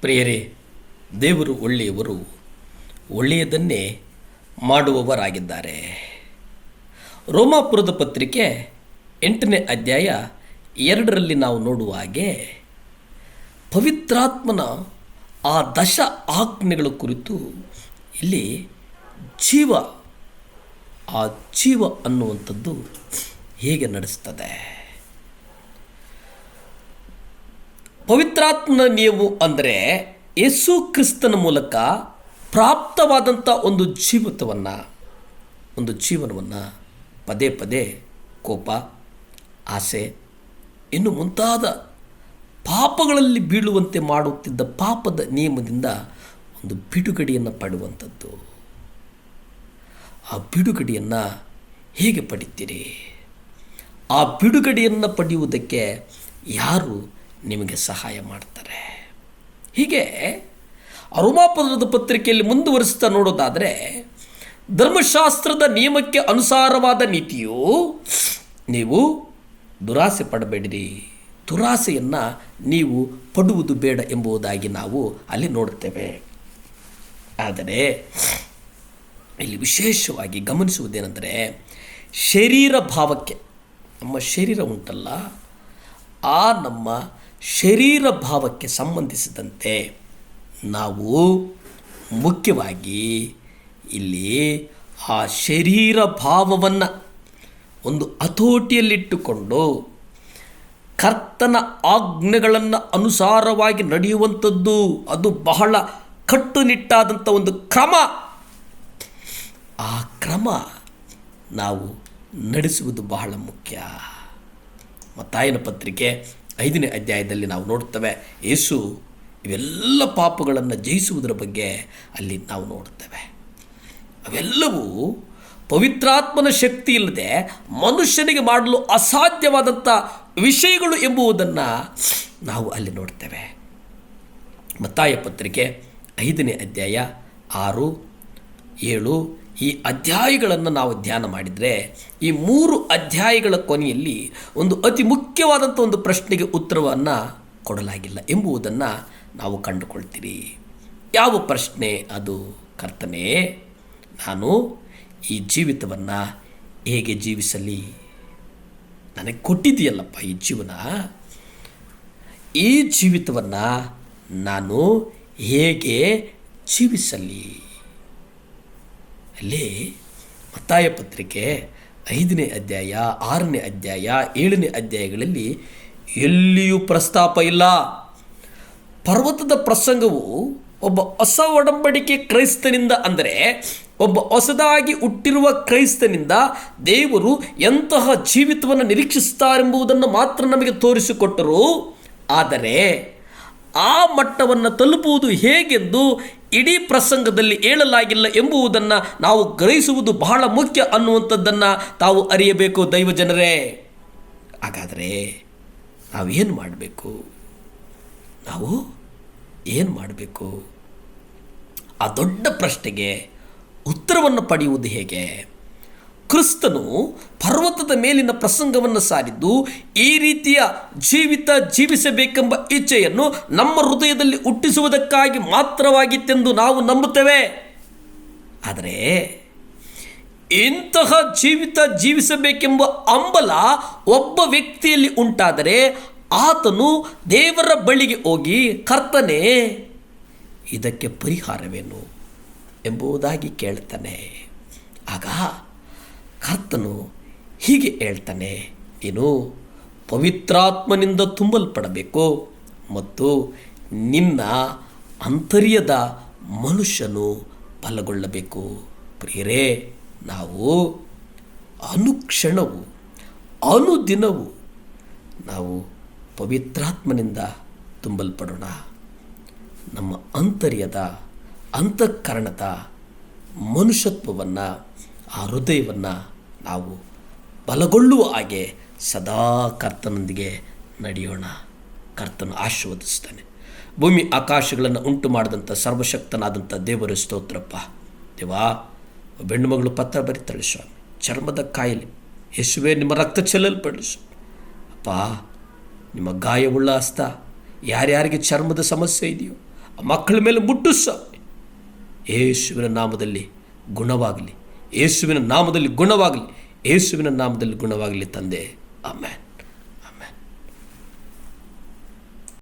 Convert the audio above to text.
ಪ್ರಿಯರೇ, ದೇವರು ಒಳ್ಳೆಯವರು, ಒಳ್ಳೆಯದನ್ನೇ ಮಾಡುವವರಾಗಿದ್ದಾರೆ. ರೋಮಾಪುರದ ಪತ್ರಿಕೆ 8ನೇ ಅಧ್ಯಾಯ 2ರಲ್ಲಿ ನಾವು ನೋಡುವ ಹಾಗೆ ಪವಿತ್ರಾತ್ಮನ ಆ ದಶ ಆಜ್ಞೆಗಳ ಕುರಿತು ಇಲ್ಲಿ ಆ ಜೀವ ಅನ್ನುವಂಥದ್ದು ಹೇಗೆ ನಡೆಸ್ತದೆ. ಪವಿತ್ರಾತ್ಮನ ನಿಯಮ ಅಂದರೆ ಯೇಸು ಕ್ರಿಸ್ತನ ಮೂಲಕ ಪ್ರಾಪ್ತವಾದಂಥ ಒಂದು ಜೀವನವನ್ನು ಪದೇ ಪದೇ ಕೋಪ, ಆಸೆ ಇನ್ನು ಮುಂತಾದ ಪಾಪಗಳಲ್ಲಿ ಬೀಳುವಂತೆ ಮಾಡುತ್ತಿದ್ದ ಪಾಪದ ನಿಯಮದಿಂದ ಒಂದು ಬಿಡುಗಡೆಯನ್ನು ಪಡೆಯುವಂಥದ್ದು. ಆ ಬಿಡುಗಡೆಯನ್ನು ಹೇಗೆ ಪಡಿತೀರಿ? ಆ ಬಿಡುಗಡೆಯನ್ನು ಪಡೆಯುವುದಕ್ಕೆ ಯಾರು ನಿಮಗೆ ಸಹಾಯ ಮಾಡ್ತಾರೆ? ಹೀಗೆ ರೋಮಾಪುರದ ಪತ್ರಿಕೆಯಲ್ಲಿ ಮುಂದುವರಿಸ್ತಾ ನೋಡೋದಾದರೆ, ಧರ್ಮಶಾಸ್ತ್ರದ ನಿಯಮಕ್ಕೆ ಅನುಸಾರವಾದ ನೀತಿಯು ನೀವು ದುರಾಸೆ ಪಡಬೇಡಿರಿ, ದುರಾಸೆಯನ್ನು ನೀವು ಪಡುವುದು ಬೇಡ ಎಂಬುದಾಗಿ ನಾವು ಅಲ್ಲಿ ನೋಡ್ತೇವೆ. ಆದರೆ ಇಲ್ಲಿ ವಿಶೇಷವಾಗಿ ಗಮನಿಸುವುದೇನೆಂದರೆ, ಶರೀರ ಭಾವಕ್ಕೆ, ನಮ್ಮ ಶರೀರ ಉಂಟಲ್ಲ, ಆ ನಮ್ಮ ಶರೀರ ಭಾವಕ್ಕೆ ಸಂಬಂಧಿಸಿದಂತೆ ನಾವು ಮುಖ್ಯವಾಗಿ ಇಲ್ಲಿ ಆ ಶರೀರ ಭಾವವನ್ನು ಒಂದು ಹತೋಟಿಯಲ್ಲಿಟ್ಟುಕೊಂಡು ಕರ್ತನ ಆಜ್ಞೆಗಳನ್ನು ಅನುಸಾರವಾಗಿ ನಡೆಯುವಂಥದ್ದು, ಅದು ಬಹಳ ಕಟ್ಟುನಿಟ್ಟಾದಂಥ ಒಂದು ಕ್ರಮ. ಆ ಕ್ರಮ ನಾವು ನಡೆಸುವುದು ಬಹಳ ಮುಖ್ಯ. ಮತ್ತಾಯನ ಪತ್ರಿಕೆ 5ನೇ ಅಧ್ಯಾಯದಲ್ಲಿ ನಾವು ನೋಡ್ತೇವೆ, ಯೇಸು ಇವೆಲ್ಲ ಪಾಪಗಳನ್ನು ಜಯಿಸುವುದರ ಬಗ್ಗೆ ಅಲ್ಲಿ ನಾವು ನೋಡ್ತೇವೆ. ಅವೆಲ್ಲವೂ ಪವಿತ್ರಾತ್ಮನ ಶಕ್ತಿ ಇಲ್ಲದೆ ಮನುಷ್ಯನಿಗೆ ಮಾಡಲು ಅಸಾಧ್ಯವಾದಂಥ ವಿಷಯಗಳು ಎಂಬುದನ್ನು ನಾವು ಅಲ್ಲಿ ನೋಡ್ತೇವೆ. ಮತ್ತಾಯ ಪತ್ರಿಕೆ 5ನೇ ಅಧ್ಯಾಯ 6, 7 ಈ ಅಧ್ಯಾಯಗಳನ್ನು ನಾವು ಧ್ಯಾನ ಮಾಡಿದರೆ, ಈ 3 ಅಧ್ಯಾಯಗಳ ಕೊನೆಯಲ್ಲಿ ಒಂದು ಅತಿ ಮುಖ್ಯವಾದಂಥ ಒಂದು ಪ್ರಶ್ನೆಗೆ ಉತ್ತರವನ್ನು ಕೊಡಲಾಗಿಲ್ಲ ಎಂಬುದನ್ನು ನಾವು ಕಂಡುಕೊಳ್ತೀರಿ. ಯಾವ ಪ್ರಶ್ನೆ ಅದು? ಕರ್ತನೇ, ನಾನು ಈ ಜೀವಿತವನ್ನು ಹೇಗೆ ಜೀವಿಸಲಿ? ನನಗೆ ಕೊಟ್ಟಿದೆಯಲ್ಲಪ್ಪ ಈ ಜೀವನ, ಈ ಜೀವಿತವನ್ನು ನಾನು ಹೇಗೆ ಜೀವಿಸಲಿ? ಅಲ್ಲಿ ಮತ್ತಾಯ ಪತ್ರಿಕೆ 5ನೇ ಅಧ್ಯಾಯ, 6ನೇ ಅಧ್ಯಾಯ, 7ನೇ ಅಧ್ಯಾಯಗಳಲ್ಲಿ ಎಲ್ಲಿಯೂ ಪ್ರಸ್ತಾಪ ಇಲ್ಲ. ಪರ್ವತದ ಪ್ರಸಂಗವು ಒಬ್ಬ ಹೊಸ ಒಡಂಬಡಿಕೆ ಕ್ರೈಸ್ತನಿಂದ, ಅಂದರೆ ಒಬ್ಬ ಹೊಸದಾಗಿ ಹುಟ್ಟಿರುವ ಕ್ರೈಸ್ತನಿಂದ ದೇವರು ಎಂತಹ ಜೀವಿತವನ್ನು ನಿರೀಕ್ಷಿಸುತ್ತಾರೆಂಬುದನ್ನು ಮಾತ್ರ ನಮಗೆ ತೋರಿಸಿಕೊಟ್ಟರು. ಆದರೆ ಆ ಮಟ್ಟವನ್ನು ತಲುಪುವುದು ಹೇಗೆಂದು ಇಡೀ ಪ್ರಸಂಗದಲ್ಲಿ ಹೇಳಲಾಗಿಲ್ಲ ಎಂಬುದನ್ನು ನಾವು ಗ್ರಹಿಸುವುದು ಬಹಳ ಮುಖ್ಯ ಅನ್ನುವಂಥದ್ದನ್ನು ತಾವು ಅರಿಯಬೇಕು ದೈವಜನರೇ. ಹಾಗಾದರೆ ನಾವೇನು ಮಾಡಬೇಕು? ನಾವು ಏನು ಮಾಡಬೇಕು? ಆ ದೊಡ್ಡ ಪ್ರಶ್ನೆಗೆ ಉತ್ತರವನ್ನು ಪಡೆಯುವುದು ಹೇಗೆ? ಕ್ರಿಸ್ತನು ಪರ್ವತದ ಮೇಲಿನ ಪ್ರಸಂಗವನ್ನು ಸಾರಿದ್ದು ಈ ರೀತಿಯ ಜೀವಿತ ಜೀವಿಸಬೇಕೆಂಬ ಇಚ್ಛೆಯನ್ನು ನಮ್ಮ ಹೃದಯದಲ್ಲಿ ಹುಟ್ಟಿಸುವುದಕ್ಕಾಗಿ ಮಾತ್ರವಾಗಿತ್ತೆಂದು ನಾವು ನಂಬುತ್ತೇವೆ. ಆದರೆ ಇಂತಹ ಜೀವಿತ ಜೀವಿಸಬೇಕೆಂಬ ಹಂಬಲ ಒಬ್ಬ ವ್ಯಕ್ತಿಯಲ್ಲಿ ಉಂಟಾದರೆ ಆತನು ದೇವರ ಬಳಿಗೆ ಹೋಗಿ, ಕರ್ತನೇ, ಇದಕ್ಕೆ ಪರಿಹಾರವೇನು ಎಂಬುದಾಗಿ ಕೇಳ್ತಾನೆ. ಆಗ ಕರ್ತನು ಹೀಗೆ ಹೇಳ್ತಾನೆ, ನೀನು ಪವಿತ್ರಾತ್ಮನಿಂದ ತುಂಬಲ್ಪಡಬೇಕು ಮತ್ತು ನಿನ್ನ ಅಂತರ್ಯದ ಮನುಷ್ಯನು ಬಲಗೊಳ್ಳಬೇಕು. ಪ್ರಿಯರೇ, ನಾವು ಅನುಕ್ಷಣವು ಅನುದಿನವೂ ನಾವು ಪವಿತ್ರಾತ್ಮನಿಂದ ತುಂಬಲ್ಪಡೋಣ. ನಮ್ಮ ಅಂತರ್ಯದ ಅಂತಃಕರಣದ ಮನುಷ್ಯತ್ವವನ್ನು, ಆ ಹೃದಯವನ್ನು ನಾವು ಬಲಗೊಳ್ಳುವ ಹಾಗೆ ಸದಾ ಕರ್ತನೊಂದಿಗೆ ನಡೆಯೋಣ. ಕರ್ತನು ಆಶೀರ್ವದಿಸ್ತಾನೆ. ಭೂಮಿ ಆಕಾಶಗಳನ್ನು ಉಂಟು ಮಾಡಿದಂಥ ಸರ್ವಶಕ್ತನಾದಂಥ ದೇವರ ಸ್ತೋತ್ರಪ್ಪ. ದೇವಾ, ಹೆಣ್ಣು ಮಗಳು ಪತ್ರ ಬರೀತಾಳೆ ಸ್ವಾಮಿ, ಚರ್ಮದ ಕಾಯಿಲೆ, ಯೇಸುವೆ ನಿಮ್ಮ ರಕ್ತ ಚೆಲ್ಲಲ್ಪಡಲಿ ಅಪ್ಪ. ನಿಮ್ಮ ಗಾಯವುಳ್ಳ ಹಸ್ತ ಯಾರ್ಯಾರಿಗೆ ಚರ್ಮದ ಸಮಸ್ಯೆ ಇದೆಯೋ ಆ ಮಕ್ಕಳ ಮೇಲೆ ಮುಟ್ಟು ಸ್ವಾಮಿ. ಯೇಸುವಿನ ನಾಮದಲ್ಲಿ ಗುಣವಾಗಲಿ, ಯೇಸುವಿನ ನಾಮದಲ್ಲಿ ಗುಣವಾಗಲಿ, ಯೇಸುವಿನ ನಾಮದಲ್ಲಿ ಗುಣವಾಗಲಿ ತಂದೆ. ಆಮೆನ್.